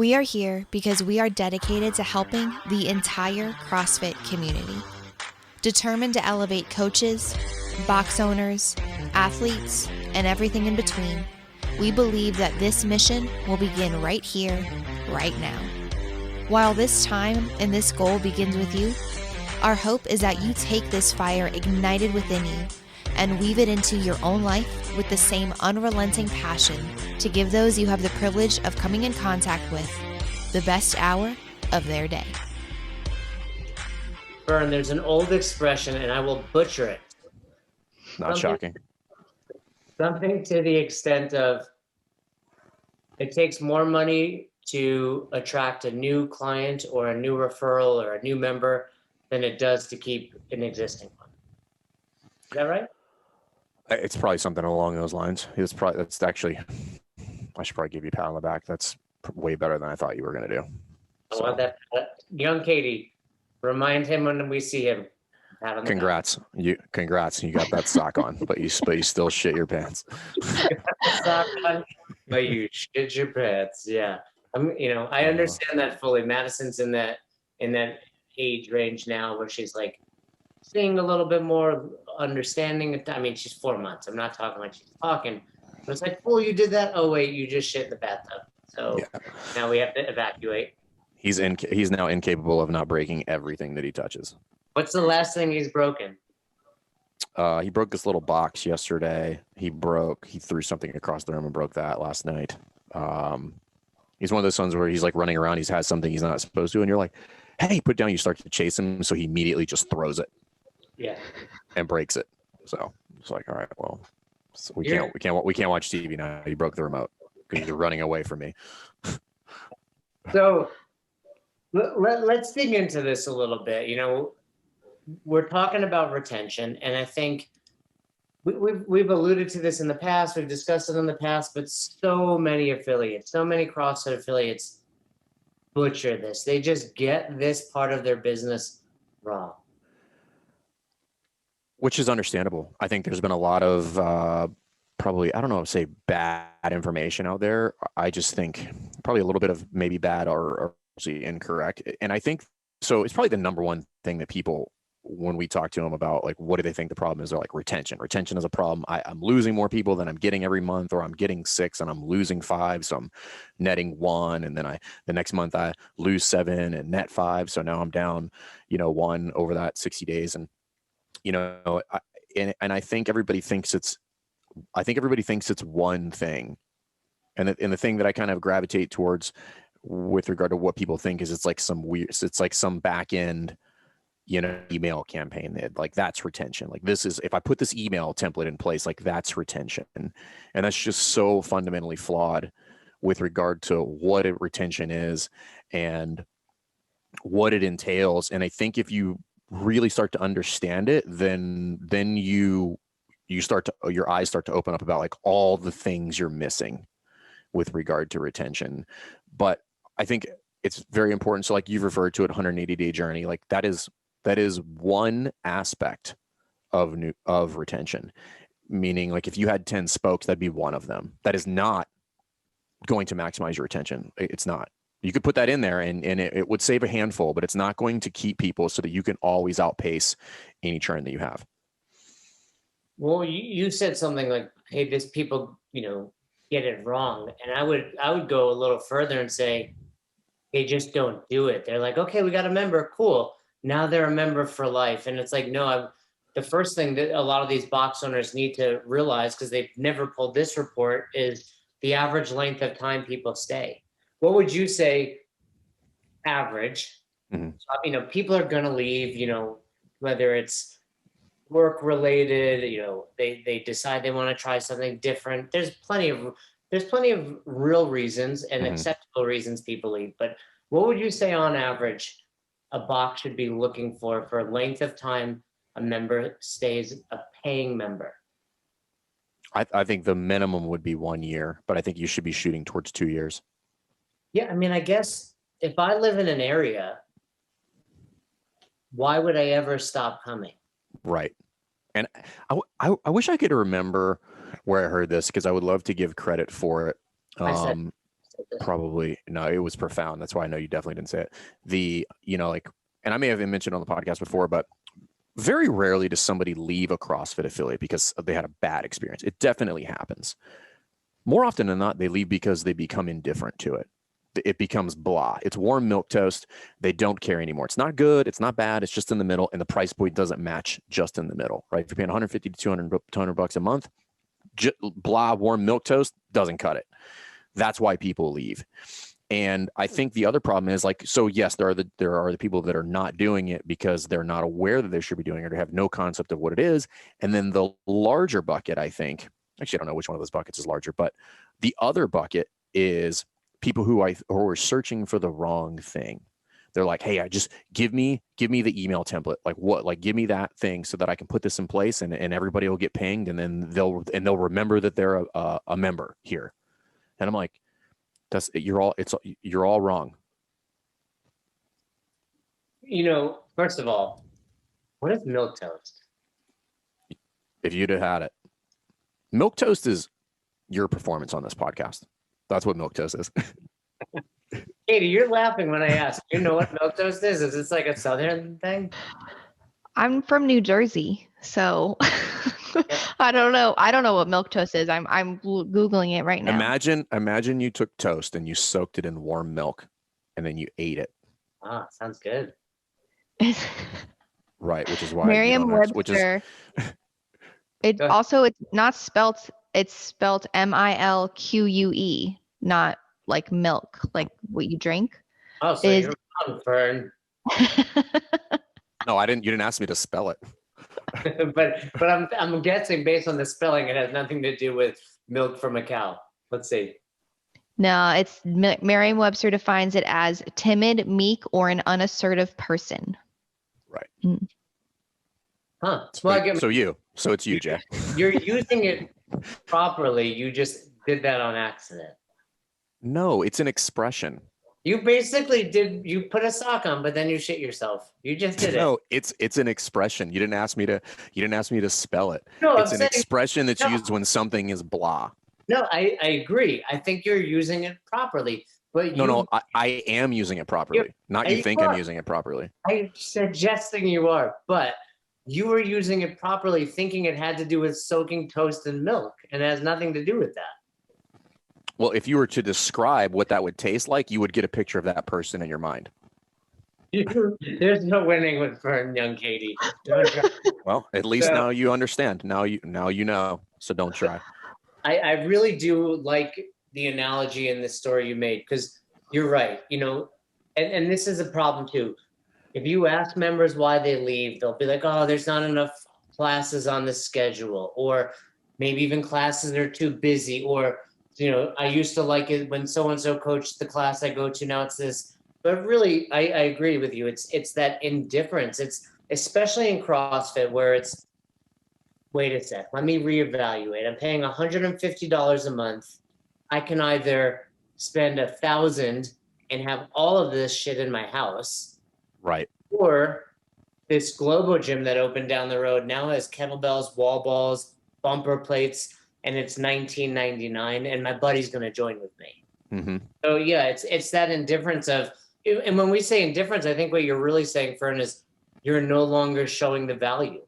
We are here because we are dedicated to helping the entire CrossFit community. Determined to elevate coaches, box owners, athletes, and everything in between, we believe that this mission will begin right here, right now. While this time and this goal begins with you, our hope is that you take this fire ignited within you and weave it into your own life with the same unrelenting passion to give those you have the privilege of coming in contact with the best hour of their day. Fern, there's an old expression, and I will butcher it. Not shocking. Something to the extent of, it takes more money to attract a new client or a new referral or a new member than it does to keep an existing one. Is that right? It's probably something along those lines. That's actually, I should probably give you a pat on the back. That's way better than I thought you were going to do. I want that. Young Katie, remind him when we see him. Pat on the Congrats. Congrats. You got that sock on, but you still shit your pants. Sock on, but you shit your pants. Yeah. I understand that fully. Madison's in that age range now where she's like seeing a little bit more understanding. I mean, she's 4 months. I'm not talking like she's talking, but it's like, oh, you did that. Oh wait, you just shit in the bathtub. So Now we have to evacuate. He's now incapable of not breaking everything that he touches. What's the last thing he's broken? He broke this little box yesterday. He threw something across the room and broke that last night. He's one of those sons where he's like running around. He's had something he's not supposed to. And you're like, hey, put it down. You start to chase him. So he immediately just throws it. Yeah. And breaks it. So it's like, all right, well, so we can't watch TV now. You broke the remote because you're running away from me. So let's dig into this a little bit. We're talking about retention, and I think we've alluded to this in the past. We've discussed it in the past, but so many affiliates, so many CrossFit affiliates butcher this. They just get this part of their business wrong. Which is understandable. I think there's been a lot of probably, I don't know, say bad information out there. I just think probably a little bit of maybe bad or incorrect. And I think, so it's probably the number one thing that people, when we talk to them about like, what do they think the problem is? They're like, retention is a problem. I'm losing more people than I'm getting every month, or I'm getting 6 and I'm losing 5. So I'm netting 1. And then the next month I lose 7 and net 5. So now I'm down, 1 over that 60 days. And, and I think everybody thinks it's one thing. And the thing that I kind of gravitate towards with regard to what people think is it's like some back end, email campaign that like that's retention. Like this is, if I put this email template in place, like that's retention. And that's just so fundamentally flawed with regard to what retention is and what it entails. And I think if you really start to understand it, then your eyes start to open up about like all the things you're missing with regard to retention. But I think it's very important. So like you've referred to it, 180-day journey, like that is one aspect of retention. Meaning like if you had 10 spokes, that'd be one of them. That is not going to maximize your retention. It's not. You could put that in there and it would save a handful, but it's not going to keep people so that you can always outpace any churn that you have. Well, you said something like, hey, this people, get it wrong. And I would go a little further and say, they just don't do it. They're like, okay, we got a member. Cool. Now they're a member for life. And it's like, no, the first thing that a lot of these box owners need to realize, because they've never pulled this report, is the average length of time people stay. What would you say average? Mm-hmm. People are going to leave, whether it's work related, they decide they want to try something different. There's plenty of real reasons and mm-hmm. acceptable reasons people leave. But what would you say on average a box should be looking for length of time a member stays a paying member? I think the minimum would be 1 year, but I think you should be shooting towards 2 years. Yeah, I guess if I live in an area, why would I ever stop coming? Right. And I wish I could remember where I heard this, because I would love to give credit for it. I said probably, no, it was profound. That's why I know you definitely didn't say it. Like, and I may have mentioned on the podcast before, but very rarely does somebody leave a CrossFit affiliate because they had a bad experience. It definitely happens. More often than not, they leave because they become indifferent to it. It becomes blah. It's warm milk toast. They don't care anymore. It's not good. It's not bad. It's just in the middle. And the price point doesn't match just in the middle, right? If you're paying 150 to 200 bucks a month, blah, warm milk toast doesn't cut it. That's why people leave. And I think the other problem is like, so yes, there are the people that are not doing it because they're not aware that they should be doing it or have no concept of what it is. And then the larger bucket, I think, actually, I don't know which one of those buckets is larger, but the other bucket is people who are searching for the wrong thing. They're like, hey, just give me the email template. Like give me that thing so that I can put this in place and everybody will get pinged and then they'll remember that they're a member here. And I'm like, you're all wrong. First of all, what is milk toast? If you'd have had it, milk toast is your performance on this podcast. That's what milk toast is. Katie, you're laughing when I ask. You know what milk toast is? Is this like a Southern thing? I'm from New Jersey, so I don't know. I don't know what milk toast is. I'm Googling it right now. Imagine you took toast and you soaked it in warm milk and then you ate it. Ah, sounds good. Right, which is why Merriam-Webster. It's not spelt. It's spelled MILQUE, not like milk, like what you drink. Oh, so you're wrong, Fern. No, I didn't. You didn't ask me to spell it. but I'm guessing based on the spelling, it has nothing to do with milk from a cow. Let's see. No, it's Merriam-Webster defines it as timid, meek, or an unassertive person. Right. Mm. Huh. So it's you, Jay. You're using it properly. You just did that on accident. No, it's an expression. You basically you put a sock on, but then you shit yourself. You just did it. No, it's an expression. You didn't ask me to spell it. No, it's an expression that's used when something is blah. No, I agree. I think you're using it properly. But No, I am using it properly. Not you think I'm using it properly. I'm suggesting you are, but you were using it properly, thinking it had to do with soaking toast in milk, and it has nothing to do with that. Well, if you were to describe what that would taste like, you would get a picture of that person in your mind. There's no winning with Fern, young Katie. Well, at least now you understand. Now you know. So don't try. I really do like the analogy in this story you made, because you're right. And this is a problem too. If you ask members why they leave, they'll be like, "Oh, there's not enough classes on the schedule," or maybe even classes are too busy, or I used to like it when so-and-so coached the class I go to, now it's this. But really, I agree with you. It's that indifference. It's especially in CrossFit where it's, wait a sec, let me reevaluate. I'm paying $150 a month. I can either spend $1,000 and have all of this shit in my house. Right. Or this Globo gym that opened down the road now has kettlebells, wall balls, bumper plates, and it's $19.99, and my buddy's going to join with me. Mm-hmm. So yeah, it's that indifference of, and when we say indifference, I think what you're really saying, Fern, is you're no longer showing the value.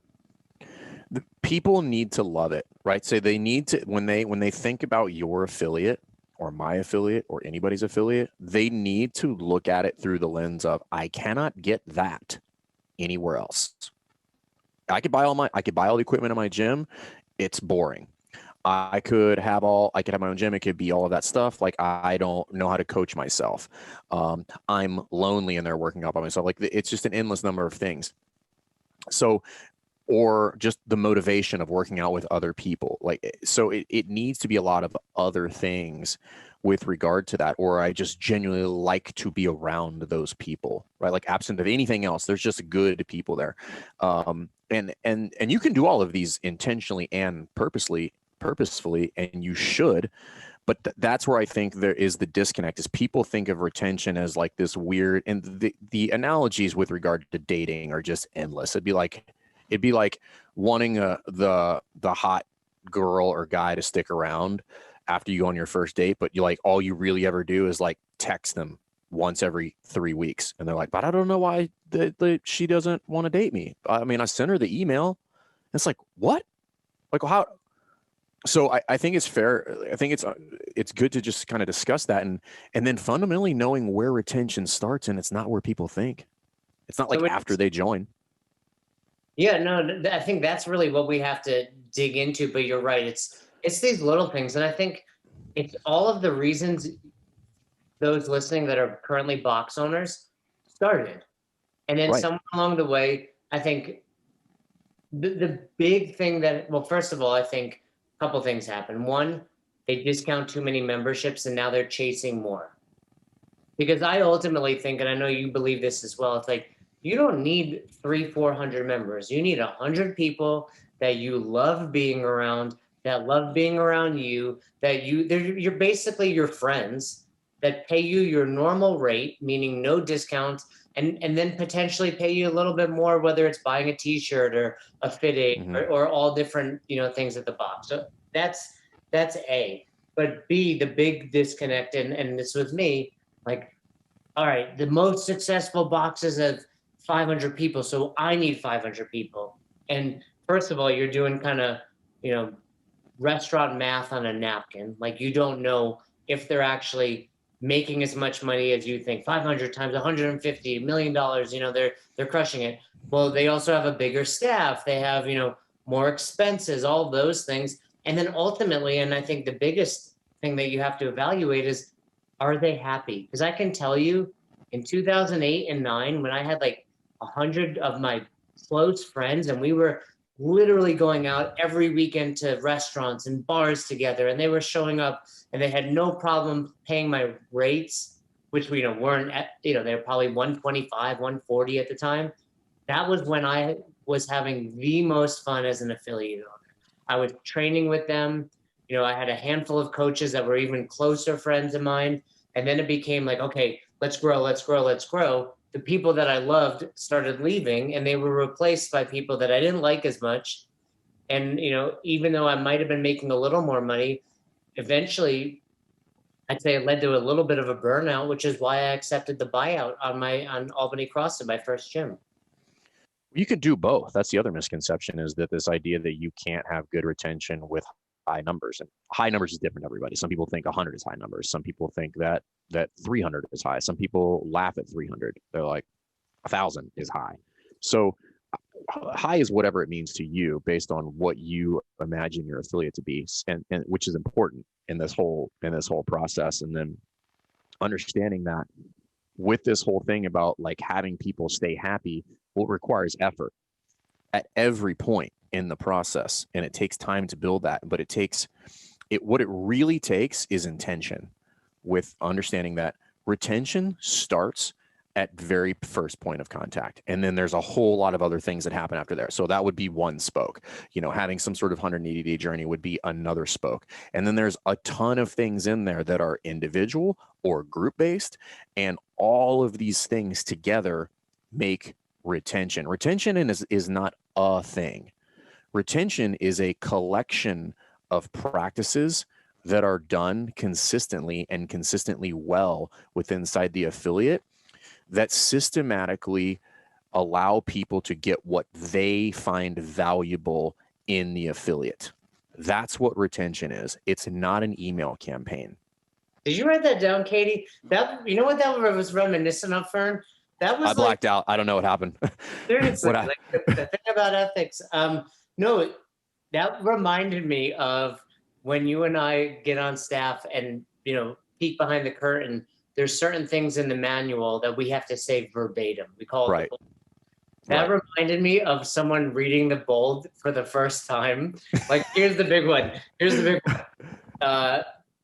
The people need to love it, right? So they need to, when they think about your affiliate or my affiliate or anybody's affiliate, they need to look at it through the lens of, I cannot get that anywhere else. I could buy all the equipment in my gym. It's boring. I could have my own gym. It could be all of that stuff. Like, I don't know how to coach myself. I'm lonely and they're working out by myself. Like, it's just an endless number of things. So, or just the motivation of working out with other people. Like, so it needs to be a lot of other things with regard to that, or I just genuinely like to be around those people, right? Like, absent of anything else, there's just good people there. And you can do all of these intentionally and purposefully, and you should, but that's where I think there is the disconnect, is people think of retention as like this weird, and the analogies with regard to dating are just endless. It'd be like wanting the hot girl or guy to stick around after you go on your first date, but you like all you really ever do is like text them once every 3 weeks, and they're like, but I don't know why she doesn't want to date me. I mean, I sent her the email. It's like, what? Like, how? So I think it's fair. I think it's good to just kind of discuss that, and then fundamentally knowing where retention starts, and it's not where people think. It's not like So after they join. Yeah, no, I think that's really what we have to dig into. But you're right; it's these little things, and I think it's all of the reasons those listening that are currently box owners started, and then Right. somewhere along the way, I think the big thing that, well, first of all, I think a couple things happen. One, they discount too many memberships, and now they're chasing more. Because I ultimately think, and I know you believe this as well, it's like you don't need 300-400 members. You need 100 people that you love being around, that love being around you, that you're basically your friends, that pay you your normal rate, meaning no discounts, and then potentially pay you a little bit more, whether it's buying a t-shirt or a fitting, or all different, things at the box. So that's A. But B, the big disconnect, and this was me, like, all right, the most successful boxes of 500 people, so I need 500 people. And first of all, you're doing kind of, you know, restaurant math on a napkin. Like, you don't know if they're actually making as much money as you think. 500 times 150 million dollars, they're crushing it. Well, they also have a bigger staff. They have, more expenses, all those things. And then ultimately, and I think the biggest thing that you have to evaluate is, are they happy? Because I can tell you, in 2008 and 9, when I had like 100 of my close friends, and we were literally going out every weekend to restaurants and bars together, and they were showing up, and they had no problem paying my rates, which we weren't at, they were probably 125, 140 at the time. That was when I was having the most fun as an affiliate owner. I was training with them. I had a handful of coaches that were even closer friends of mine. And then it became like, okay, let's grow, let's grow, let's grow. The people that I loved started leaving, and they were replaced by people that I didn't like as much. And, even though I might have been making a little more money, eventually I'd say it led to a little bit of a burnout, which is why I accepted the buyout on Albany CrossFit, my first gym. You can do both. That's the other misconception, is that this idea that you can't have good retention with high numbers. And high numbers is different to everybody. Some people think 100 is high numbers. Some people think that 300 is high. Some people laugh at 300. They're like, 1,000 is high. So high is whatever it means to you based on what you imagine your affiliate to be, and which is important in this whole process. And then understanding that with this whole thing about like having people stay happy, well, it requires effort at every point in the process, and it takes time to build that. But what it really takes is intention, with understanding that retention starts at very first point of contact, and then there's a whole lot of other things that happen after there. So that would be one spoke. Having some sort of 180-day journey would be another spoke, and then there's a ton of things in there that are individual or group based, and all of these things together make retention. Retention is not a thing. Retention is a collection of practices that are done consistently and consistently well within inside the affiliate, that systematically allow people to get what they find valuable in the affiliate. That's what retention is. It's not an email campaign. Did you write that down, Katie? You know what that was reminiscent of, Fern? That was I blacked out. I don't know what happened. Seriously, the thing about ethics. No, that reminded me of when you and I get on staff and, peek behind the curtain. There's certain things in the manual that we have to say verbatim. We call it right. the bold. That reminded me of someone reading the bold for the first time. Like, here's the big one.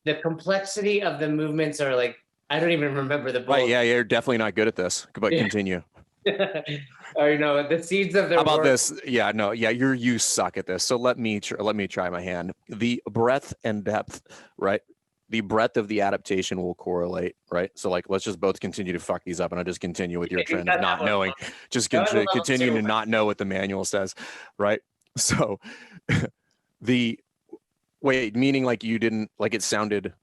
The complexity of the movements are like, I don't even remember the bold. Right, yeah, you're definitely not good at this, but continue. Or, the seeds of their How about work. this? Yeah, no, yeah, you suck at this. So let me try my hand. The breadth and depth, right? The breadth of the adaptation will correlate, right? So like, let's just both continue to fuck these up, and I'll just continue with your trend of not knowing, just continue to not know what the manual says, right? So Wait, meaning like you didn't like it sounded.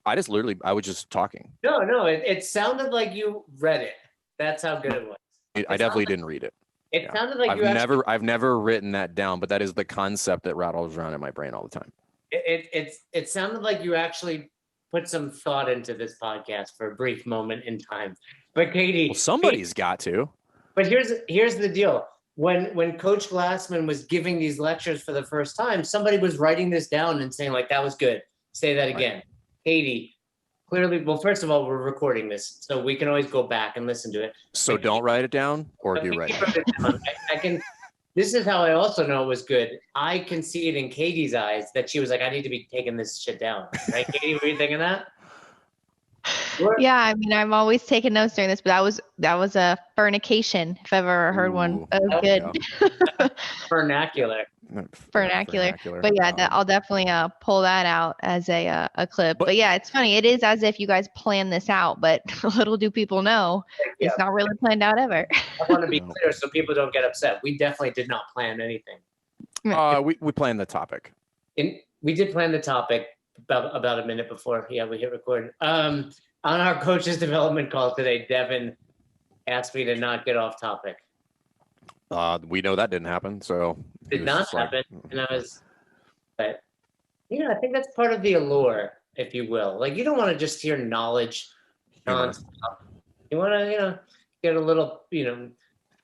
I was just talking. No, it sounded like you read it. That's how good it was. I definitely didn't read it. It Yeah. sounded like you actually. I've never written that down, but that is the concept that rattles around in my brain all the time. It sounded like you actually put some thought into this podcast for a brief moment in time. But Katie, Well, somebody's got to. But here's the deal. When Coach Glassman was giving these lectures for the first time, somebody was writing this down and saying like, that was good. Say that again. Right. Katie, clearly, well, first of all, we're recording this, so we can always go back and listen to it. So but don't write it down, or do write it down. I can. This is how I also know it was good. I can see it in Katie's eyes that she was like, I need to be taking this shit down. Right, Katie? Were you thinking that? Yeah, I mean, I'm always taking notes during this, but that was a Fernication, if I've ever heard one. That was good. Yeah. Vernacular. Vernacular. But yeah, I'll definitely pull that out as a clip. But yeah, it's funny. It is as if you guys planned this out, but little do people know it's not really planned out ever. I want to be clear so people don't get upset. We definitely did not plan anything. We planned the topic. We did plan the topic about a minute before. Yeah, we hit record. On our coaches development call today, Devin asked me to not get off topic. We know that didn't happen, so did not happen. And but I think that's part of the allure, if you will. Like, you don't want to just hear knowledge nonstop. You want to, get a little,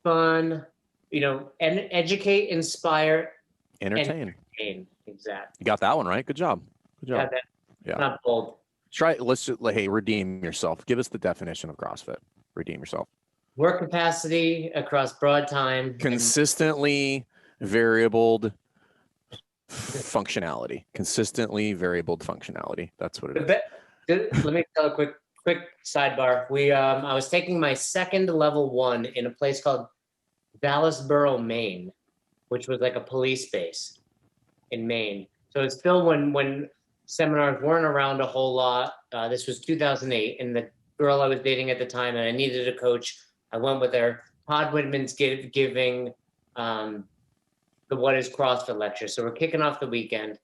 fun, and educate, inspire, entertain. Exactly. You got that one right. Good job. Good job. Yeah. Not bold. Let's just redeem yourself. Give us the definition of CrossFit. Redeem yourself. Work capacity across broad time. Consistently variable functionality. Consistently variable functionality. That's what it is. Let me tell a quick sidebar. I was taking my second level 1 in a place called Dallasboro, Maine, which was like a police base in Maine. So it's still when seminars weren't around a whole lot. This was 2008, and the girl I was dating at the time, and I needed a coach. I went with her. Todd Whitman's giving the What is CrossFit lecture. So we're kicking off the weekend,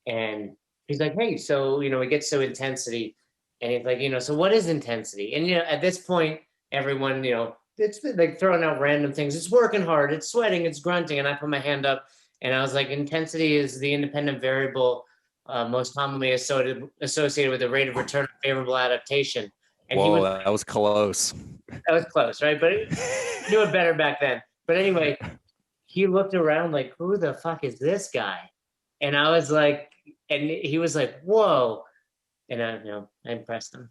and he's like, hey, so, we get to intensity. And he's like, so what is intensity? And, at this point, everyone, it's like throwing out random things. It's working hard. It's sweating. It's grunting. And I put my hand up, and I was like, intensity is the independent variable most commonly associated with the rate of return of favorable adaptation. And that was close. That was close, right? But he knew it better back then. But anyway, he looked around like, who the fuck is this guy? And I was like, and he was like, whoa. And I impressed him.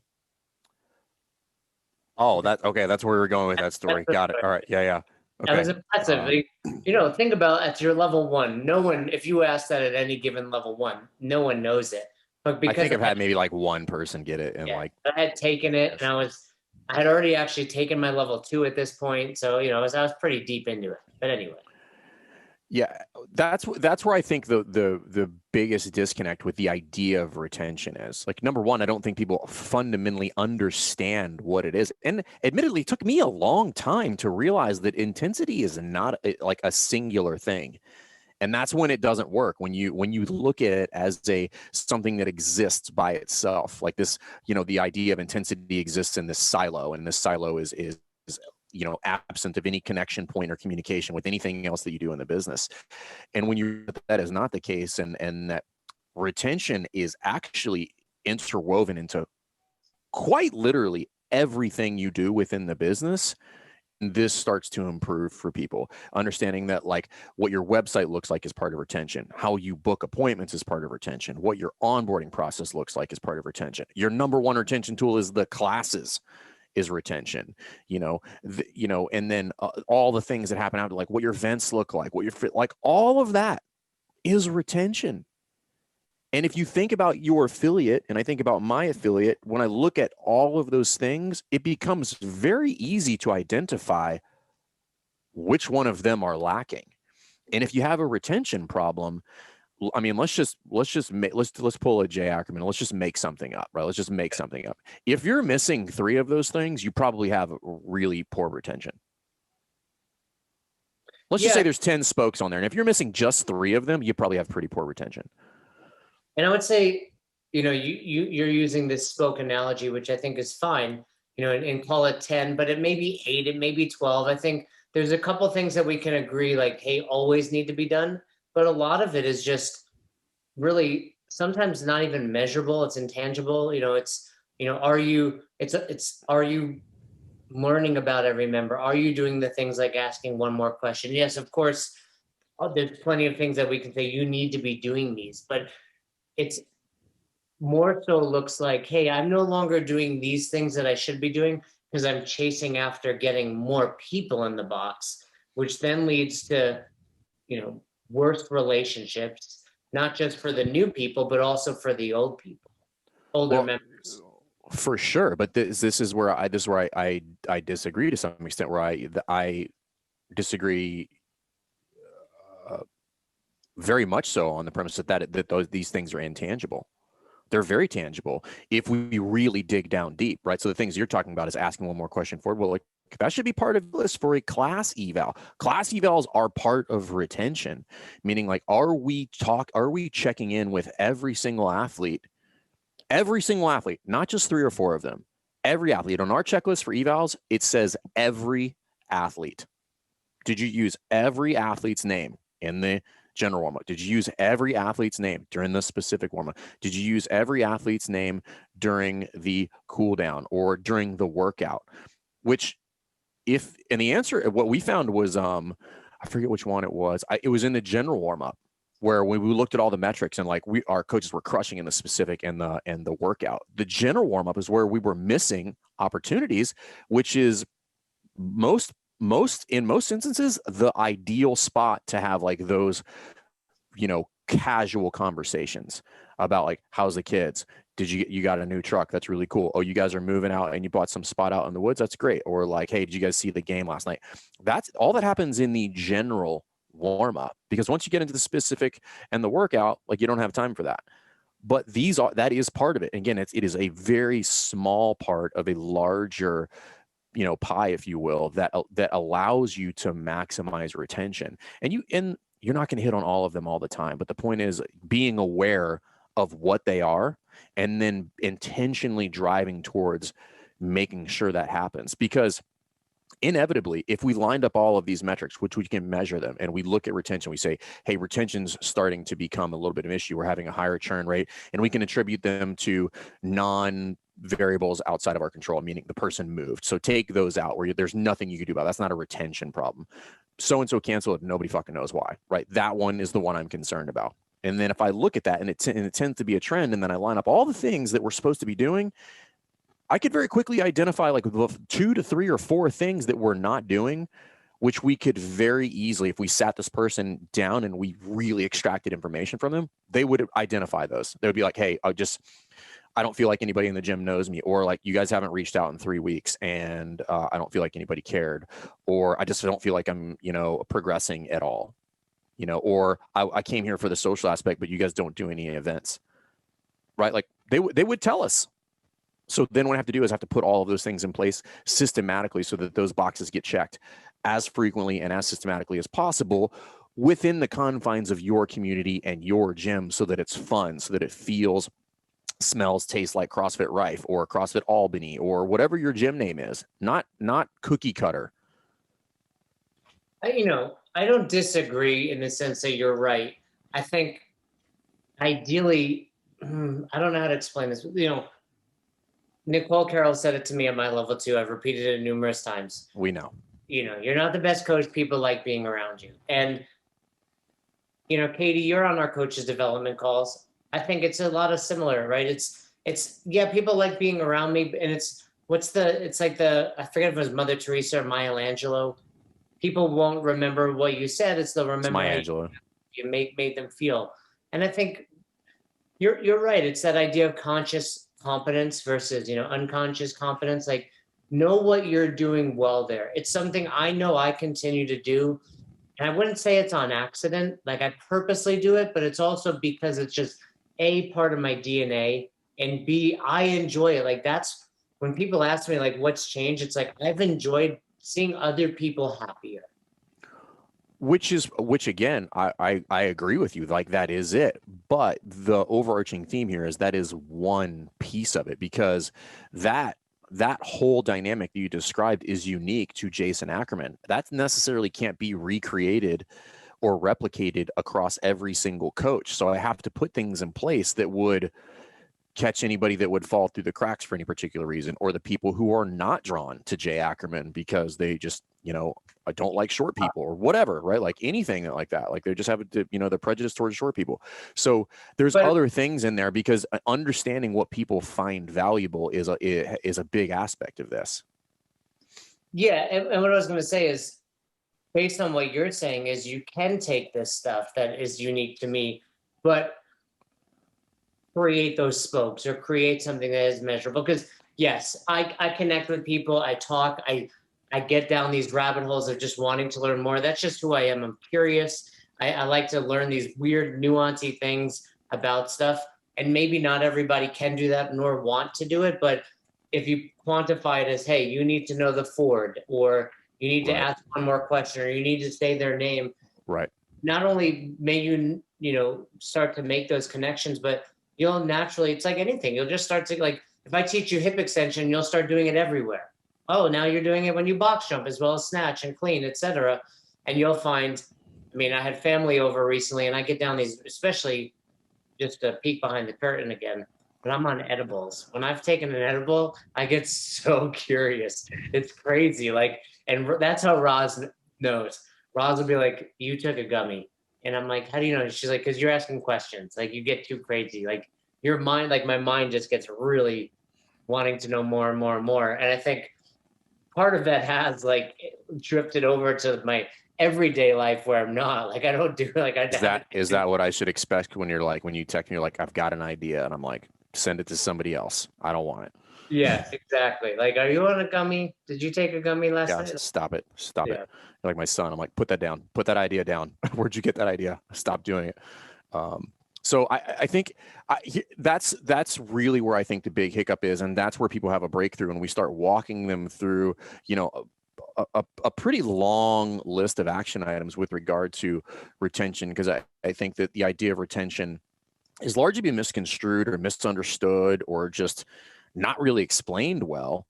Oh, that's where we were going with that story. Got it. All right. Yeah. Okay. That was impressive. Think about at your level 1, no one, if you ask that at any given level 1, no one knows it. But because I think I've had maybe like one person get it, and I had taken it, and I had already actually taken my level 2 at this point. So, I was pretty deep into it. But anyway. Yeah, that's where I think the biggest disconnect with the idea of retention is. Like, number one, I don't think people fundamentally understand what it is. And admittedly, it took me a long time to realize that intensity is not like a singular thing. And that's when it doesn't work. When you look at it as something that exists by itself, like this, the idea of intensity exists in this silo, and this silo is absent of any connection point or communication with anything else that you do in the business. And when that is not the case, and that retention is actually interwoven into quite literally everything you do within the business, this starts to improve for people. Understanding that, like, what your website looks like is part of retention. How you book appointments is part of retention. What your onboarding process looks like is part of retention. Your number one retention tool is the classes, is retention, and then all the things that happen after, like what your events look like, what your fit, like all of that is retention. And if you think about your affiliate, and I think about my affiliate, when I look at all of those things, it becomes very easy to identify which one of them are lacking. And if you have a retention problem, I mean, let's pull a Jay Ackerman. Let's just make something up, right? Let's just make something up. If you're missing 3 of those things, you probably have really poor retention. Let's just say there's 10 spokes on there. And if you're missing just 3 of them, you probably have pretty poor retention. And I would say, you're using this spoke analogy, which I think is fine, and call it 10, but it may be 8, it may be 12. I think there's a couple things that we can agree, like, hey, always need to be done. But a lot of it is just really sometimes not even measurable. It's intangible. Are you learning about every member? Are you doing the things like asking one more question? Yes, of course, there's plenty of things that we can say you need to be doing these, but it's more so looks like, hey, I'm no longer doing these things that I should be doing because I'm chasing after getting more people in the box, which then leads to, worse relationships, not just for the new people, but also for the old people, older members. For sure, but this is where I disagree to some extent. Where I disagree very much so on the premise that these things are intangible. They're very tangible if we really dig down deep, right? So the things you're talking about is asking one more question forward. Well, like that should be part of this for a class eval. Class evals are part of retention, meaning like, are we checking in with every single athlete, not just 3 or 4 of them, every athlete on our checklist for evals? It says every athlete. Did you use every athlete's name in the general warm-up? Did you use every athlete's name during the specific warm-up? Did you use every athlete's name during the cool down or during the workout? And the answer, what we found was, I forget which one it was. It was in the general warm-up where when we looked at all the metrics and like our coaches were crushing in the specific and the workout. The general warm-up is where we were missing opportunities, which is in most instances the ideal spot to have like those casual conversations about like, how's the kids, you got a new truck, that's really cool, oh, you guys are moving out and you bought some spot out in the woods, that's great, or like, hey, did you guys see the game last night? That's all that happens in the general warm up, because once you get into the specific and the workout, like you don't have time for that. But that is part of it. Again, it is a very small part of a larger pie, if you will, that allows you to maximize retention. And you're not going to hit on all of them all the time, but the point is being aware of what they are and then intentionally driving towards making sure that happens. Because inevitably, if we lined up all of these metrics, which we can measure them, and we look at retention, we say, hey, retention's starting to become a little bit of an issue, we're having a higher churn rate, and we can attribute them to variables outside of our control, meaning the person moved. So take those out where there's nothing you can do about it. That's not a retention problem. So-and-so canceled, nobody fucking knows why, right? That one is the one I'm concerned about. And then if I look at that and it tends to be a trend, and then I line up all the things that we're supposed to be doing, I could very quickly identify like 2 to 3 or 4 things that we're not doing, which we could very easily, if we sat this person down and we really extracted information from them, they would identify those. They would be like, hey, I don't feel like anybody in the gym knows me, or like you guys haven't reached out in 3 weeks and I don't feel like anybody cared, or I just don't feel like I'm, progressing at all, or I came here for the social aspect, but you guys don't do any events, right? Like they would tell us. So then what I have to do is I have to put all of those things in place systematically so that those boxes get checked as frequently and as systematically as possible within the confines of your community and your gym, so that it's fun, so that it feels, smells, tastes like CrossFit Rife or CrossFit Albany or whatever your gym name is, not cookie cutter. I don't disagree in the sense that you're right. I think ideally, I don't know how to explain this. Nicole Carroll said it to me at my level too. I've repeated it numerous times. We know. You're not the best coach. People like being around you. And, Katie, you're on our coaches development calls. I think it's a lot of similar, right? It's yeah, people like being around me. And it's like I forget if it was Mother Teresa or Maya Angelou. People won't remember what you said. They'll remember Maya how Angelou. You made them feel. And I think you're right. It's that idea of conscious competence versus, unconscious competence. Like, know what you're doing well there. It's something I know I continue to do. And I wouldn't say it's on accident. Like, I purposely do it, but it's also because it's just A, part of my DNA, and B, I enjoy it. Like, that's when people ask me, like, what's changed? It's like, I've enjoyed seeing other people happier. which again, I agree with you. Like that is it. But the overarching theme here is that is one piece of it, because that whole dynamic that you described is unique to Jason Ackerman. That necessarily can't be recreated or replicated across every single coach. So I have to put things in place that would catch anybody that would fall through the cracks for any particular reason, or the people who are not drawn to Jay Ackerman because they just, I don't like short people or whatever, right? Like anything like that. Like they just have, the prejudice towards short people. So there's other things in there, because understanding what people find valuable is a big aspect of this. Yeah. And what I was going to say is, based on what you're saying, is you can take this stuff that is unique to me, but create those spokes or create something that is measurable. Because yes, I connect with people, I talk, I get down these rabbit holes of just wanting to learn more. That's just who I am. I'm curious. I like to learn these weird, nuancy things about stuff. And maybe not everybody can do that nor want to do it. But if you quantify it as, hey, you need to know the Ford, or you need to ask one more question, or you need to say their name. Right. Not only may you, start to make those connections, but you'll naturally, it's like anything. You'll just start to, like, if I teach you hip extension, you'll start doing it everywhere. Oh, now you're doing it when you box jump as well as snatch and clean, etc. And you'll find, I had family over recently, and I get down these, especially just to peek behind the curtain again, but I'm on edibles. When I've taken an edible, I get so curious. It's crazy. Like, and that's how Roz knows. Roz will be like, you took a gummy. And I'm like, how do you know? She's like, because you're asking questions. Like, you get too crazy. Like, your mind, like my mind just gets really wanting to know more and more and more. And I think part of that has like drifted over to my everyday life where I'm not, like, I don't do, like, Is that what I should expect when you text me, you're like, I've got an idea, and I'm like, send it to somebody else. I don't want it. Yeah, exactly. Like, are you on a gummy? Did you take a gummy last night? Stop it. You're like my son. I'm like, put that down. Put that idea down. Where'd you get that idea? Stop doing it. So I think that's really where I think the big hiccup is, and that's where people have a breakthrough, and we start walking them through, a pretty long list of action items with regard to retention, because I think that the idea of retention is largely been misconstrued or misunderstood or just not really explained well.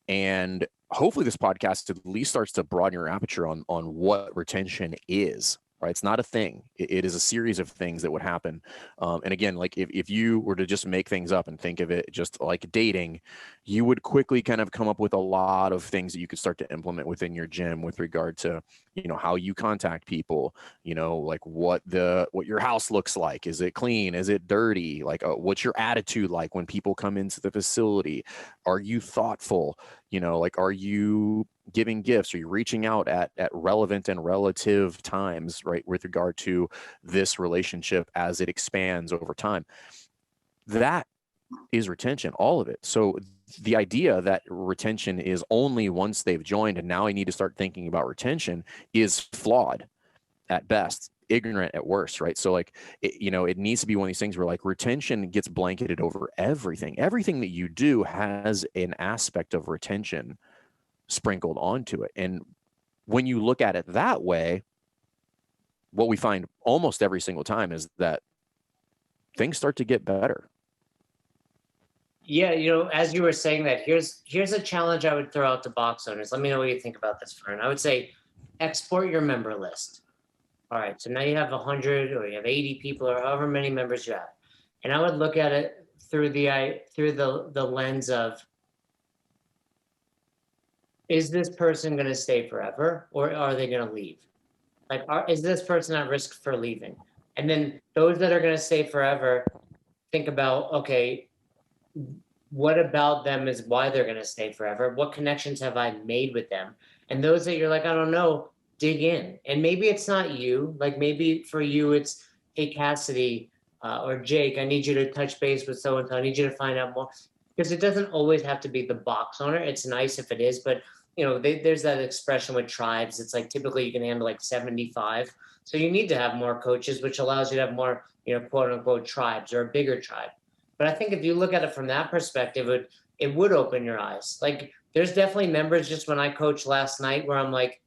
And hopefully this podcast at least starts to broaden your aperture on what retention is. Right? It's not a thing. It is a series of things that would happen. And again, like if you were to just make things up and think of it just like dating, you would quickly kind of come up with a lot of things that you could start to implement within your gym with regard to, how you contact people, like what your house looks like. Is it clean? Is it dirty? Like what's your attitude like when people come into the facility? Are you thoughtful? Like, are you giving gifts? Are you reaching out at relevant and relative times, right, with regard to this relationship as it expands over time? That is retention, all of it. So the idea that retention is only once they've joined and now I need to start thinking about retention is flawed at best, ignorant at worst, right? So like, it needs to be one of these things where like retention gets blanketed over everything. Everything that you do has an aspect of retention sprinkled onto it. And when you look at it that way, what we find almost every single time is that things start to get better. Yeah, as you were saying that, here's a challenge I would throw out to box owners. Let me know what you think about this, Fern. I would say export your member list. All right, so now you have 100 or you have 80 people or however many members you have. And I would look at it through the lens of, is this person going to stay forever or are they going to leave? Like, is this person at risk for leaving? And then those that are going to stay forever, think about, okay, what about them is why they're going to stay forever? What connections have I made with them? And those that you're like, I don't know, dig in. And maybe it's not you. Like maybe for you, it's, hey, Cassidy or Jake, I need you to touch base with so-and-so. I need you to find out more. Because it doesn't always have to be the box owner. It's nice if it is, but there's that expression with tribes. It's like typically you can handle like 75. So you need to have more coaches, which allows you to have more, quote unquote tribes or a bigger tribe. But I think if you look at it from that perspective, it would open your eyes. Like there's definitely members just when I coached last night where I'm like,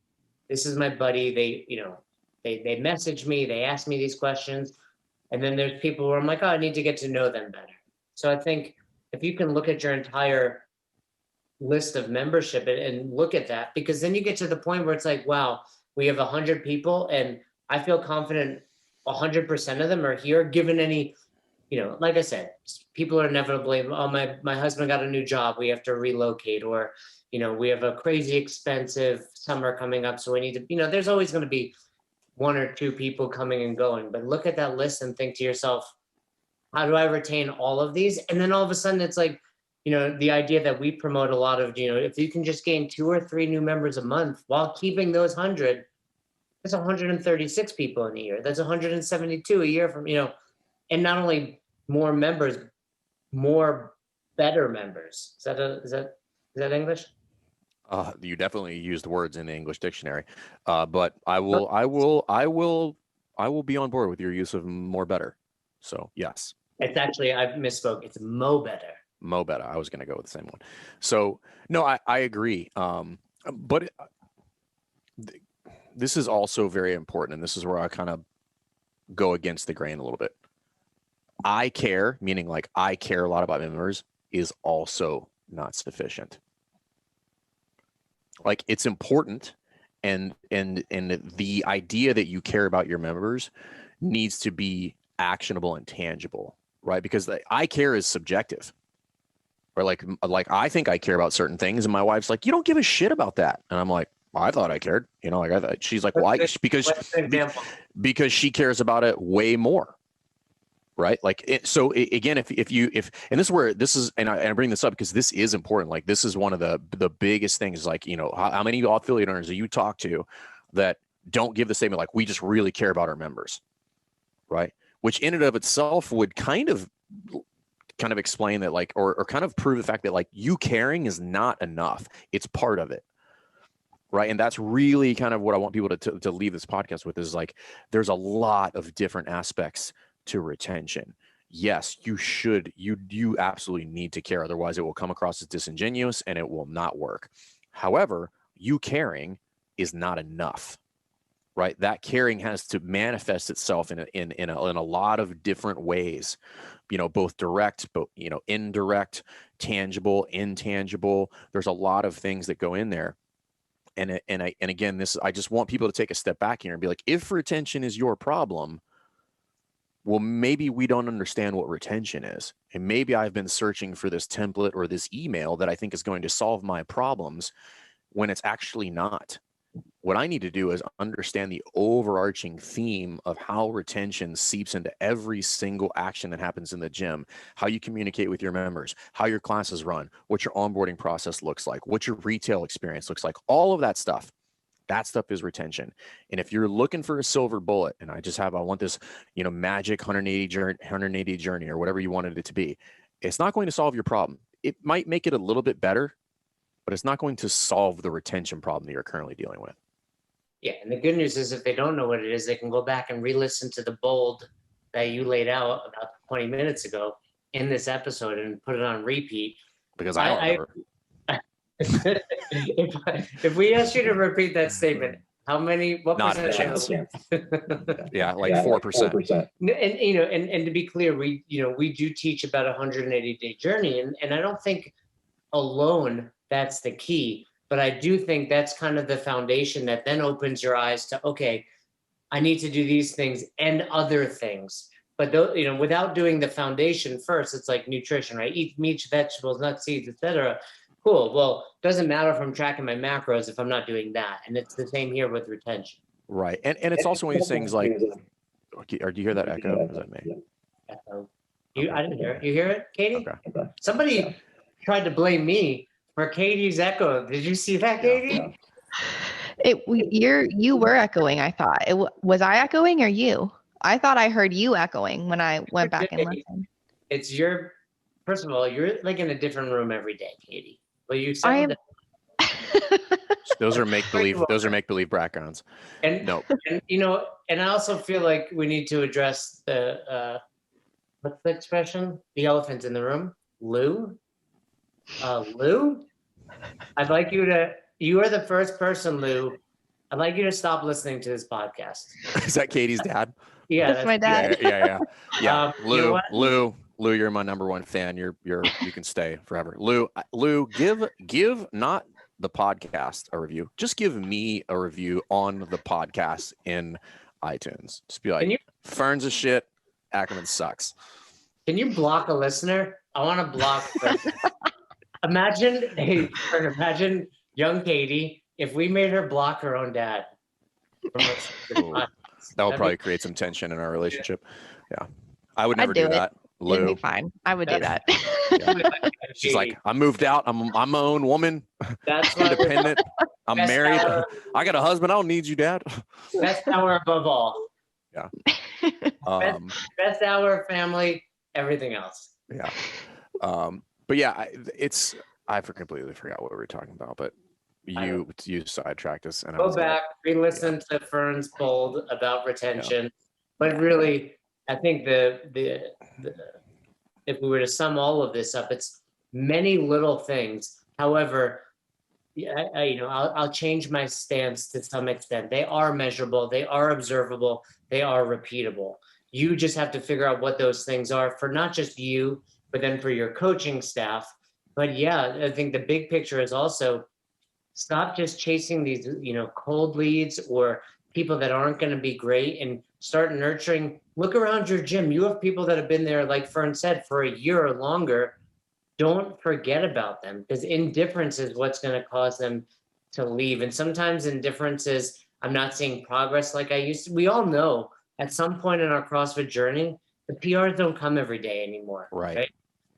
this is my buddy. they message me, they ask me these questions. And then there's people where I'm like, oh, I need to get to know them better. So I think if you can look at your entire list of membership and look at that, because then you get to the point where it's like, wow, we have 100 people and I feel confident 100% of them are here, given any, like I said, people are inevitably, oh, my husband got a new job, we have to relocate, or, we have a crazy expensive summer coming up, so we need to, there's always going to be one or two people coming and going. But look at that list and think to yourself, how do I retain all of these? And then all of a sudden it's like, the idea that we promote a lot of, if you can just gain 2 or 3 new members a month while keeping those 100, that's 136 people in a year. That's 172 a year from, and not only more members, more better members. Is that English? You definitely used words in the English dictionary, but I will be on board with your use of more better. So yes, it's actually, I misspoke. It's mo better. Mo better. I was going to go with the same one. So no, I agree. But this is also very important, and this is where I kind of go against the grain a little bit. I care, meaning like I care a lot about members, is also not sufficient. Like it's important, and the idea that you care about your members needs to be actionable and tangible, right? Because I care is subjective. Or like I think I care about certain things, and my wife's like, you don't give a shit about that, and I'm like, well, I thought I cared, like I thought. She's like, why? Because she cares about it way more, right? Like so again, if and this is where this is, and I bring this up because this is important. Like this is one of the biggest things. Like how many affiliate owners do you talk to that don't give the statement like we just really care about our members, right? Which in and of itself would kind of explain that, like, or kind of prove the fact that like you caring is not enough. It's part of it, right? And that's really kind of what I want people to leave this podcast with, is like there's a lot of different aspects to retention. Yes, you absolutely need to care, otherwise it will come across as disingenuous and it will not work. However, you caring is not enough, right? That caring has to manifest itself in a lot of different ways, both direct, but indirect, tangible, intangible. There's a lot of things that go in there. And again, I just want people to take a step back here and be like, if retention is your problem, well, maybe we don't understand what retention is. And maybe I've been searching for this template or this email that I think is going to solve my problems when it's actually not. What I need to do is understand the overarching theme of how retention seeps into every single action that happens in the gym, how you communicate with your members, how your classes run, what your onboarding process looks like, what your retail experience looks like, all of that stuff. That stuff is retention. And if you're looking for a silver bullet, and I want this, magic 180 journey or whatever you wanted it to be, it's not going to solve your problem. It might make it a little bit better, but it's not going to solve the retention problem that you're currently dealing with. Yeah, and the good news is if they don't know what it is, they can go back and re-listen to the bold that you laid out about 20 minutes ago in this episode and put it on repeat. Because I don't remember. If we asked you to repeat that statement, what not a chance. Yeah, like 4%. And to be clear, we do teach about a 180-day journey, and I don't think alone that's the key, but I do think that's kind of the foundation that then opens your eyes to, okay, I need to do these things and other things. But without doing the foundation first, it's like nutrition, right? Eat meat, vegetables, nuts, seeds, etc. Cool. Well, doesn't matter if I'm tracking my macros if I'm not doing that. And it's the same here with retention. Right. And it's also one of these things like, do you hear that echo? Is that me? Echo. I didn't hear it. You hear it, Katie? Okay. Somebody tried to blame me for Katie's echo. Did you see that, Katie? You were echoing, I thought. Was I echoing or you? I thought I heard you echoing when I went back and listened. First of all, you're like in a different room every day, Katie. Well, you sound those are make-believe. Those are make-believe backgrounds. And no, and I also feel like we need to address the what's the expression? The elephant in the room, Lou. Lou, I'd like you are the first person, Lou, I'd like you to stop listening to this podcast. Is that Katie's dad? Yeah, That's my dad. Yeah. You know Lou, you're my number one fan. You can stay forever. Lou, give not the podcast a review. Just give me a review on the podcast in iTunes. Just be like, Fern's a shit. Ackerman sucks. Can you block a listener? I want to block. Imagine young Katie if we made her block her own dad. That will probably create some tension in our relationship. Yeah, I would never do that. It'd Lou, be fine. I would do that. she's like, I moved out. I'm my own woman. That's why independent. I'm best married. hour. I got a husband. I don't need you, Dad. Best hour above all. Yeah. Best hour, family, everything else. Yeah. But yeah, I completely forgot what we were talking about, but you sidetracked us. And Go back, re-listen to Fern's bold about retention. But really, I think the if we were to sum all of this up, it's many little things. However, I'll change my stance to some extent. They are measurable, they are observable, they are repeatable. You just have to figure out what those things are for not just you, but then for your coaching staff. But yeah, I think the big picture is also stop just chasing these, cold leads or people that aren't going to be great, and start nurturing. Look around your gym. You have people that have been there, like Fern said, for a year or longer. Don't forget about them, because indifference is what's going to cause them to leave. And sometimes indifference is, I'm not seeing progress like I used to. We all know at some point in our CrossFit journey, the PRs don't come every day anymore. Right?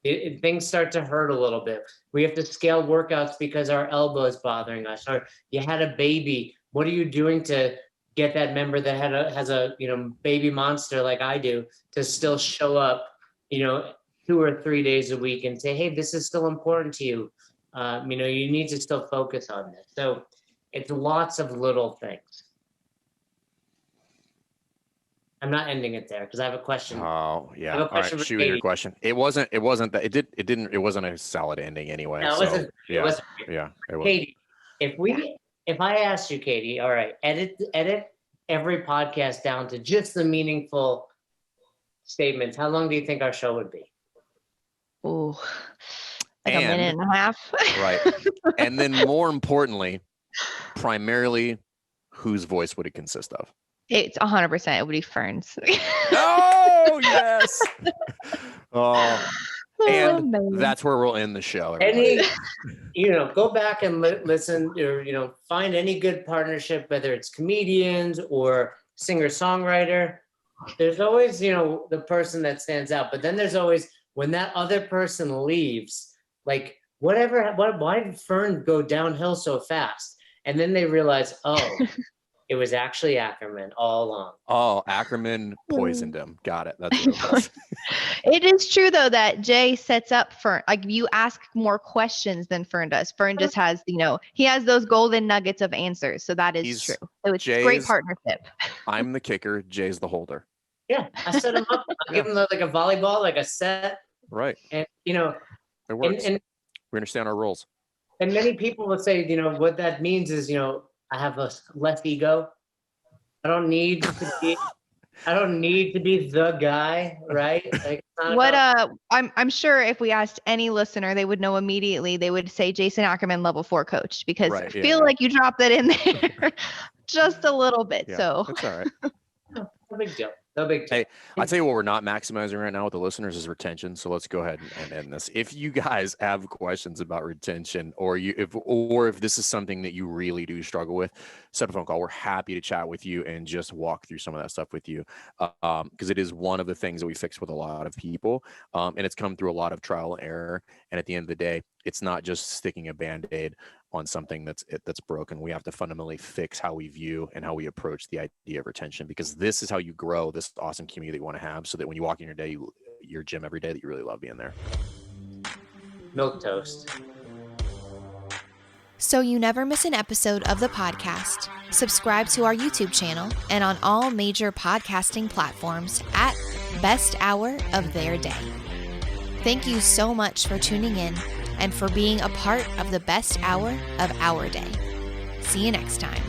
Things start to hurt a little bit. We have to scale workouts because our elbow is bothering us, or you had a baby. What are you doing to get that member that has a baby monster like I do to still show up 2 or 3 days a week and say, hey, this is still important to you. You need to still focus on this. So it's lots of little things. I'm not ending it there because I have a question. Oh yeah. All right, shoot your question. It wasn't that it wasn't a solid ending anyway. No, it wasn't. Yeah. It was. Katie, if I asked you, Katie, all right, edit every podcast down to just the meaningful statements, how long do you think our show would be? Ooh, a minute and a half. Right. And then more importantly, primarily, whose voice would it consist of? It's 100%. It would be Fern's. Oh, yes. And that's where we'll end the show. Go back and listen, or, find any good partnership, whether it's comedians or singer-songwriter. There's always, the person that stands out, but then there's always, when that other person leaves, like why did Fern go downhill so fast? And then they realize, it was actually Ackerman all along. Oh, Ackerman poisoned him. Got it. That's what it was. It is true, though, that Jay sets up Fern. Like, you ask more questions than Fern does. Fern just has, he has those golden nuggets of answers. So that is true. So it's a great partnership. I'm the kicker. Jay's the holder. Yeah, I set him up. I give him like a volleyball, like a set. Right. And, it works. And we understand our roles. And many people will say, what that means is, I have a less ego. I don't need to be the guy, right? Like, I'm sure if we asked any listener, they would know immediately. They would say Jason Ackerman, level 4 coach, because I feel like you dropped that in there just a little bit. Yeah, so that's all right. No big deal. No big deal. Hey, I tell you what, we're not maximizing right now with the listeners is retention. So let's go ahead and end this. If you guys have questions about retention, or if this is something that you really do struggle with, set a phone call. We're happy to chat with you and just walk through some of that stuff with you, because it is one of the things that we fix with a lot of people, and it's come through a lot of trial and error. And at the end of the day, it's not just sticking a Band-Aid on something that's broken. We have to fundamentally fix how we view and how we approach the idea of retention, because this is how you grow this awesome community that you want to have, so that when you walk in your gym every day, that you really love being there. Milk toast. So you never miss an episode of the podcast, subscribe to our YouTube channel and on all major podcasting platforms at Best Hour of Their Day. Thank you so much for tuning in and for being a part of the best hour of our day. See you next time.